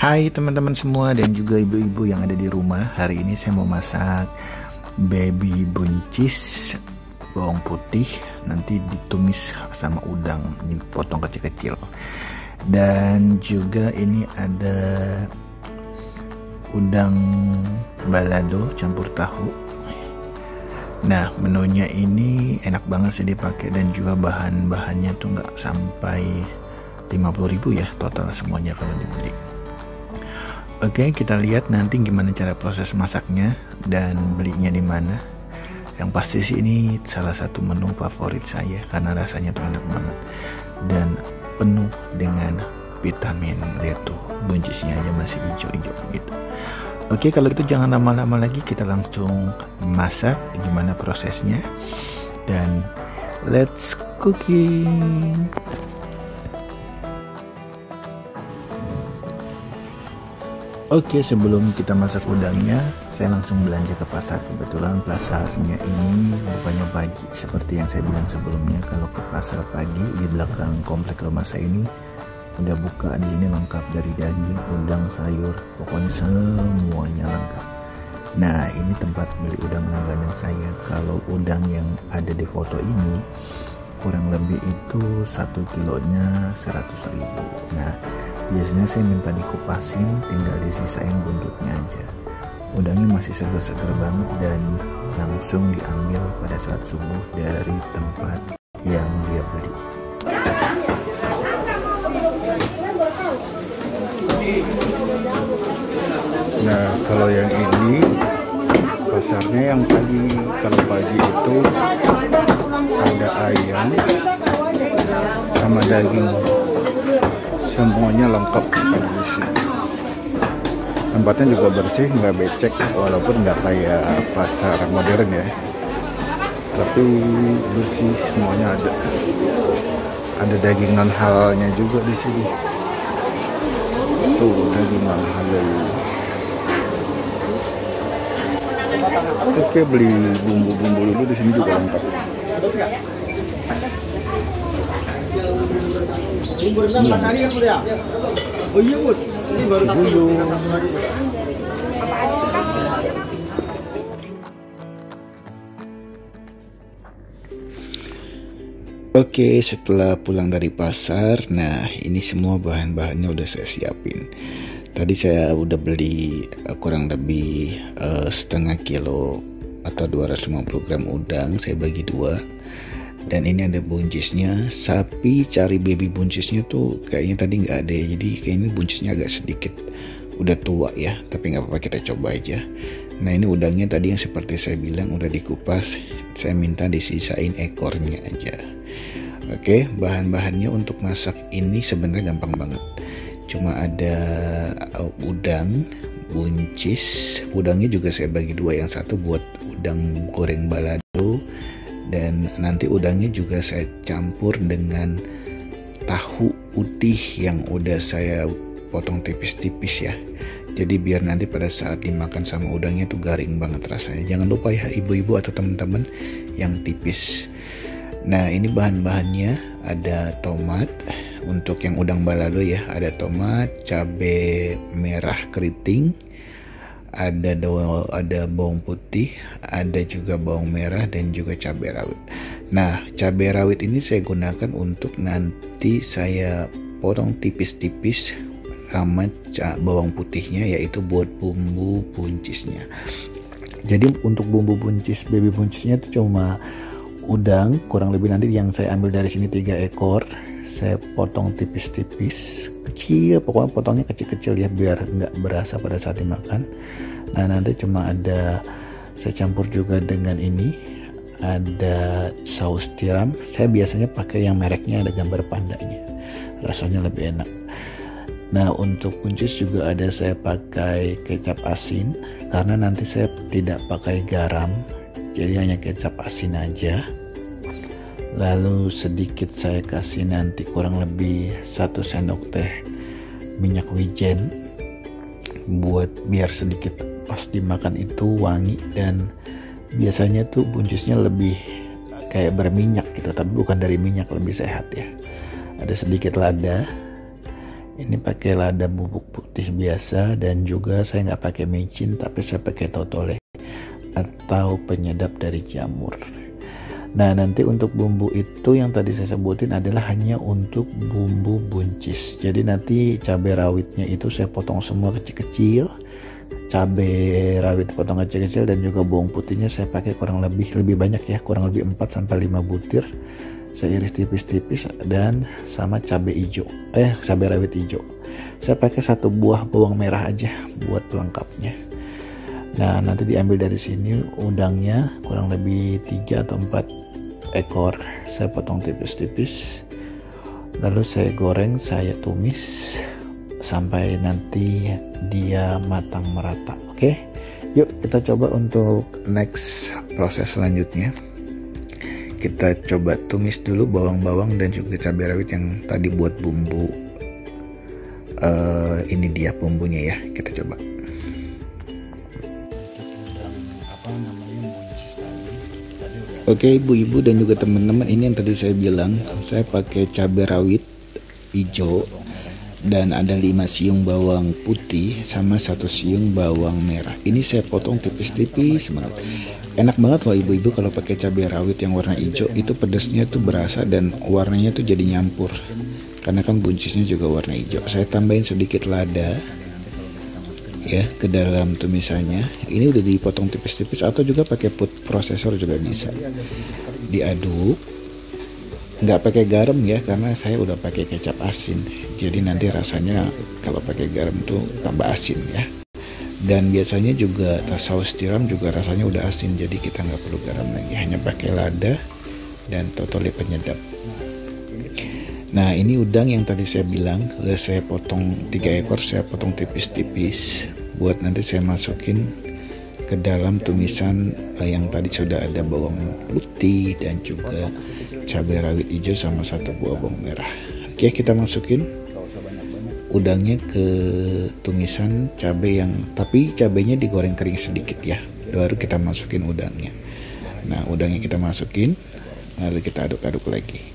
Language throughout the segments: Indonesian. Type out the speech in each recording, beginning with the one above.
Hai teman-teman semua dan juga ibu-ibu yang ada di rumah. Hari ini saya mau masak baby buncis bawang putih, nanti ditumis sama udang, dipotong kecil-kecil. Dan juga ini ada udang balado campur tahu. Nah, menunya ini enak banget sih dipakai, dan juga bahan-bahannya tuh nggak sampai 50.000 ya total semuanya kalau dibeli. Oke, kita lihat nanti gimana cara proses masaknya dan belinya di mana. Yang pasti sih ini salah satu menu favorit saya karena rasanya tuh enak banget dan penuh dengan vitamin. Lihat tuh, buncisnya aja masih hijau-hijau gitu. Oke, kalau gitu jangan lama-lama lagi, kita langsung masak gimana prosesnya dan let's cooking. Oke, sebelum kita masak udangnya, saya langsung belanja ke pasar. Kebetulan pasarnya ini bukanya pagi, seperti yang saya bilang sebelumnya. Kalau ke pasar pagi di belakang komplek rumah saya ini udah buka. Di sini lengkap dari daging, udang, sayur, pokoknya semuanya lengkap. Nah, ini tempat beli udang langganan saya. Kalau udang yang ada di foto ini kurang lebih itu 1 kilonya 100.000. Nah, biasanya saya minta dikupasin, tinggal disisain buntutnya aja. Udangnya masih seger-seger banget dan langsung diambil pada saat subuh dari tempat yang dia beli. Nah, kalau yang ini pasarnya yang pagi. Kalau pagi itu ada ayam sama daging, semuanya lengkap di sini. Tempatnya juga bersih, nggak becek, walaupun nggak kayak pasar modern ya, tapi bersih, semuanya ada. Ada daging non halalnya juga di sini. Tuh, daging non halal. Oke, beli bumbu-bumbu dulu, di sini juga lengkap. Oke, setelah pulang dari pasar, nah ini semua bahan-bahannya udah saya siapin. Tadi saya udah beli kurang lebih setengah kilo atau 250 gram udang, saya bagi 2. Dan ini ada buncisnya. Sapi cari baby buncisnya tuh kayaknya tadi nggak ada ya, jadi kayaknya buncisnya agak sedikit udah tua ya, tapi nggak apa-apa, kita coba aja. Nah, ini udangnya tadi yang seperti saya bilang udah dikupas, saya minta disisain ekornya aja. Oke, bahan-bahannya untuk masak ini sebenarnya gampang banget. Cuma ada udang, buncis. Udangnya juga saya bagi 2, yang satu buat udang goreng balado, dan nanti udangnya juga saya campur dengan tahu putih yang udah saya potong tipis-tipis ya. Jadi biar nanti pada saat dimakan sama udangnya tuh garing banget rasanya. Jangan lupa ya ibu-ibu atau teman-teman yang tipis. Nah, ini bahan-bahannya ada tomat. Untuk yang udang balado ya, ada tomat, cabai merah keriting, ada bawang putih, ada juga bawang merah, dan juga cabai rawit. Nah, cabai rawit ini saya gunakan untuk nanti saya potong tipis-tipis sama bawang putihnya, yaitu buat bumbu buncisnya. Jadi untuk bumbu buncis, baby buncisnya itu cuma udang, kurang lebih nanti yang saya ambil dari sini 3 ekor. Saya potong tipis-tipis, kecil, pokoknya potongnya kecil-kecil ya, biar nggak berasa pada saat dimakan. Nah, nanti cuma ada, saya campur juga dengan ini, ada saus tiram. Saya biasanya pakai yang mereknya ada gambar pandanya, rasanya lebih enak. Nah, untuk buncis juga ada, saya pakai kecap asin karena nanti saya tidak pakai garam, jadi hanya kecap asin aja. Lalu sedikit saya kasih nanti kurang lebih 1 sendok teh minyak wijen, buat biar sedikit pas dimakan itu wangi, dan biasanya tuh buncisnya lebih kayak berminyak gitu, tapi bukan dari minyak, lebih sehat ya. Ada sedikit lada, Ini pakai lada bubuk putih biasa, dan juga saya nggak pakai micin, tapi saya pakai totole atau penyedap dari jamur. Nah, nanti untuk bumbu itu yang tadi saya sebutin adalah hanya untuk bumbu buncis. Jadi nanti cabai rawitnya itu saya potong semua kecil-kecil. Cabai rawit potong kecil-kecil, dan juga bawang putihnya saya pakai kurang lebih banyak ya, kurang lebih 4 sampai 5 butir. Saya iris tipis-tipis, dan sama cabai rawit hijau. Saya pakai 1 buah bawang merah aja buat pelengkapnya. Nah, nanti diambil dari sini udangnya kurang lebih 3 atau 4 ekor. Saya potong tipis-tipis, lalu saya goreng, saya tumis sampai nanti dia matang merata. Oke, yuk kita coba untuk next proses selanjutnya. Kita coba tumis dulu bawang-bawang dan juga cabai rawit yang tadi buat bumbu. Ini dia bumbunya ya, kita coba. Oke, ibu-ibu dan juga teman-teman, ini yang tadi saya bilang, saya pakai cabai rawit hijau dan ada 5 siung bawang putih sama 1 siung bawang merah. Ini saya potong tipis-tipis banget. Enak banget loh ibu-ibu kalau pakai cabai rawit yang warna hijau, itu pedasnya tuh berasa dan warnanya tuh jadi nyampur. Karena kan buncisnya juga warna hijau. Saya tambahin sedikit lada ya ke dalam tumisannya. Ini udah dipotong tipis-tipis, atau juga pakai food processor juga bisa. Diaduk, nggak pakai garam ya, karena saya udah pakai kecap asin, jadi nanti rasanya kalau pakai garam tuh tambah asin ya. Dan biasanya juga saus tiram juga rasanya udah asin, jadi kita nggak perlu garam lagi, hanya pakai lada dan totole penyedap. Nah, ini udang yang tadi saya bilang udah saya potong 3 ekor, saya potong tipis-tipis buat nanti saya masukin ke dalam tumisan yang tadi sudah ada bawang putih dan juga cabai rawit hijau sama 1 buah bawang merah. Oke, kita masukin udangnya ke tumisan cabai tapi cabainya digoreng kering sedikit ya, baru kita masukin udangnya. Nah, udangnya kita masukin, lalu kita aduk-aduk lagi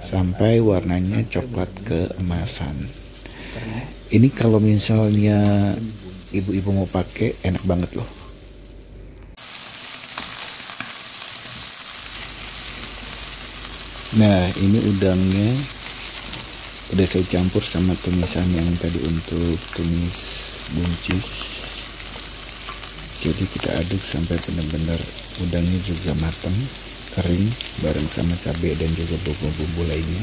sampai warnanya coklat keemasan. Ini kalau misalnya ibu-ibu mau pakai, enak banget loh. Nah, ini udangnya udah saya campur sama tumisan yang tadi untuk tumis buncis. Jadi kita aduk sampai benar-benar udangnya juga matang, kering bareng sama cabai dan juga bumbu-bumbu lainnya.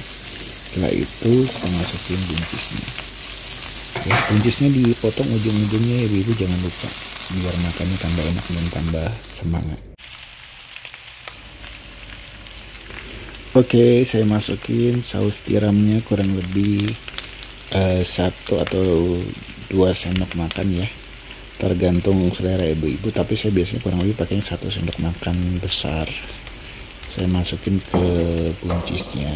Setelah itu kita masukin buncisnya ya, buncisnya dipotong ujung-ujungnya ibu-ibu, jangan lupa biar makannya tambah enak dan tambah semangat. Oke, saya masukin saus tiramnya kurang lebih 1 atau 2 sendok makan ya, tergantung selera ibu-ibu, tapi saya biasanya kurang lebih pakai 1 sendok makan besar. Saya masukin ke buncisnya.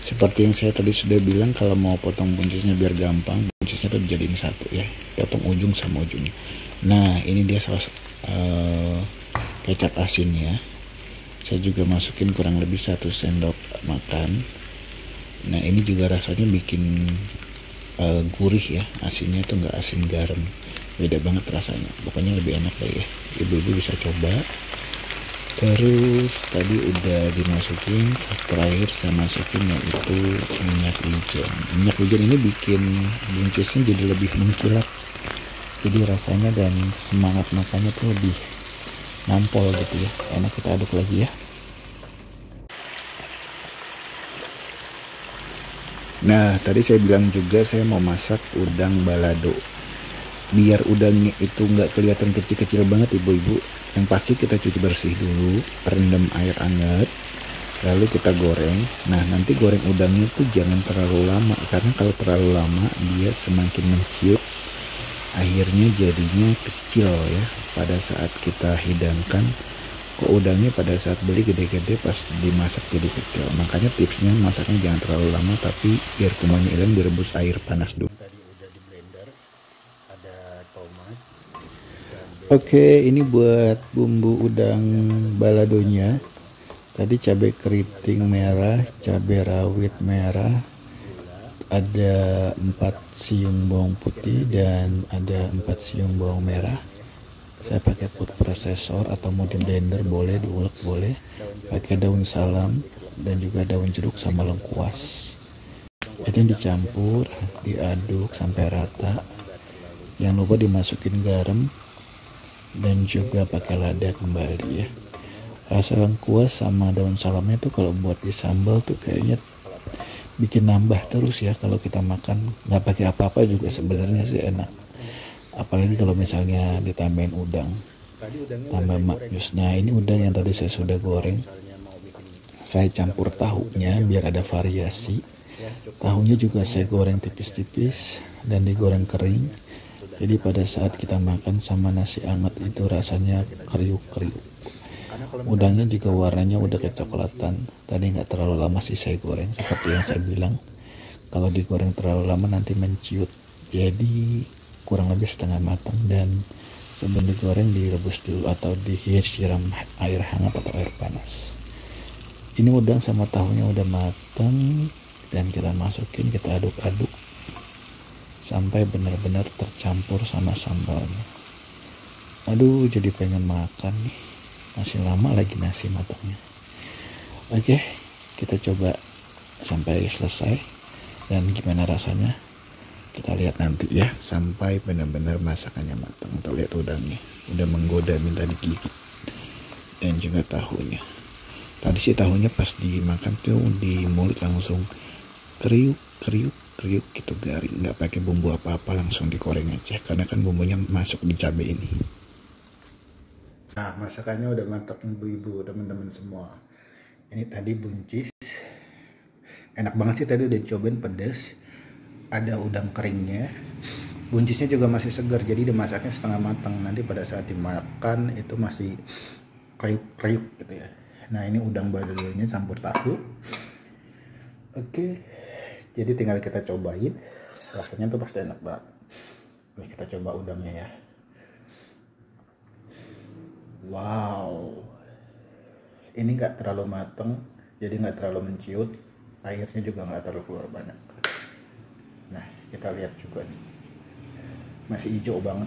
Seperti yang saya tadi sudah bilang, kalau mau potong buncisnya biar gampang, buncisnya tuh dijadiin 1 ya, potong ujung sama ujungnya. Nah, ini dia saus kecap asinnya. Saya juga masukin kurang lebih 1 sendok makan. Nah, ini juga rasanya bikin gurih ya, asinnya tuh nggak asin garam, beda banget rasanya, pokoknya lebih enak deh ya, ibu-ibu bisa coba. Terus tadi udah dimasukin, terakhir saya masukin yaitu minyak wijen. Minyak wijen ini bikin buncisnya jadi lebih mengkilap, jadi rasanya dan semangat makannya tuh lebih nampol gitu ya, enak. Kita aduk lagi ya. Nah, tadi saya bilang juga saya mau masak udang balado. Biar udangnya itu nggak kelihatan kecil-kecil banget ibu-ibu, yang pasti kita cuci bersih dulu, rendam air hangat, lalu kita goreng. Nah, nanti goreng udangnya itu jangan terlalu lama, karena kalau terlalu lama dia semakin menciut, akhirnya jadinya kecil ya pada saat kita hidangkan. Kok udangnya pada saat beli gede-gede, pas dimasak jadi kecil. Makanya tipsnya masaknya jangan terlalu lama, tapi biar kumannya hilang direbus air panas dulu. Tadi udah di blender, ada tomat. Oke, ini buat bumbu udang baladonya. Tadi cabai keriting merah, cabai rawit merah, ada 4 siung bawang putih dan ada 4 siung bawang merah. Saya pakai food processor atau mau di blender boleh, diulek boleh. Pakai daun salam dan juga daun jeruk sama lengkuas. Ini dicampur, diaduk sampai rata. Jangan lupa dimasukin garam dan juga pakai lada kembali ya. Rasa lengkuas sama daun salamnya tuh kalau buat di sambal tuh kayaknya bikin nambah terus ya. Kalau kita makan nggak pakai apa-apa juga sebenarnya sih enak, apalagi kalau misalnya ditambahin udang tambah maknyus. Nah ini udang yang tadi saya sudah goreng, saya campur tahunya biar ada variasi. Tahunya juga saya goreng tipis-tipis dan digoreng kering, jadi pada saat kita makan sama nasi hangat itu rasanya kriuk-kriuk. Udangnya juga warnanya udah kecoklatan. Tadi nggak terlalu lama sih saya goreng, seperti yang saya bilang. Kalau digoreng terlalu lama nanti menciut. Jadi kurang lebih setengah matang, dan sebelum digoreng direbus dulu atau disiram air hangat atau air panas. Ini udang sama tahunya udah matang dan kita masukin, kita aduk-aduk sampai benar-benar tercampur sama sambalnya. Aduh, jadi pengen makan nih. Masih lama lagi nasi matangnya. Oke, kita coba sampai selesai dan gimana rasanya kita lihat nanti ya, sampai benar-benar masakannya matang. Kita lihat udangnya udah menggoda minta digigit, dan juga tahunya. Tadi sih tahunya pas dimakan tuh di mulut langsung kriuk kriuk kriuk gitu, garing, nggak pakai bumbu apa-apa, langsung digoreng aja karena kan bumbunya masuk di cabai ini. Nah, masakannya udah mantap ibu-ibu, teman-teman semua. Ini tadi buncis, enak banget sih, tadi udah dicobain, pedas. Ada udang keringnya, buncisnya juga masih segar, jadi dimasaknya setengah matang. Nanti pada saat dimakan itu masih kriuk-kriuk gitu ya. Nah ini udang badonya campur tahu. Oke, jadi tinggal kita cobain, rasanya tuh pasti enak banget. Oke, kita coba udangnya ya. Wow, ini nggak terlalu mateng, jadi nggak terlalu menciut, airnya juga nggak terlalu keluar banyak. Nah kita lihat juga nih, masih hijau banget.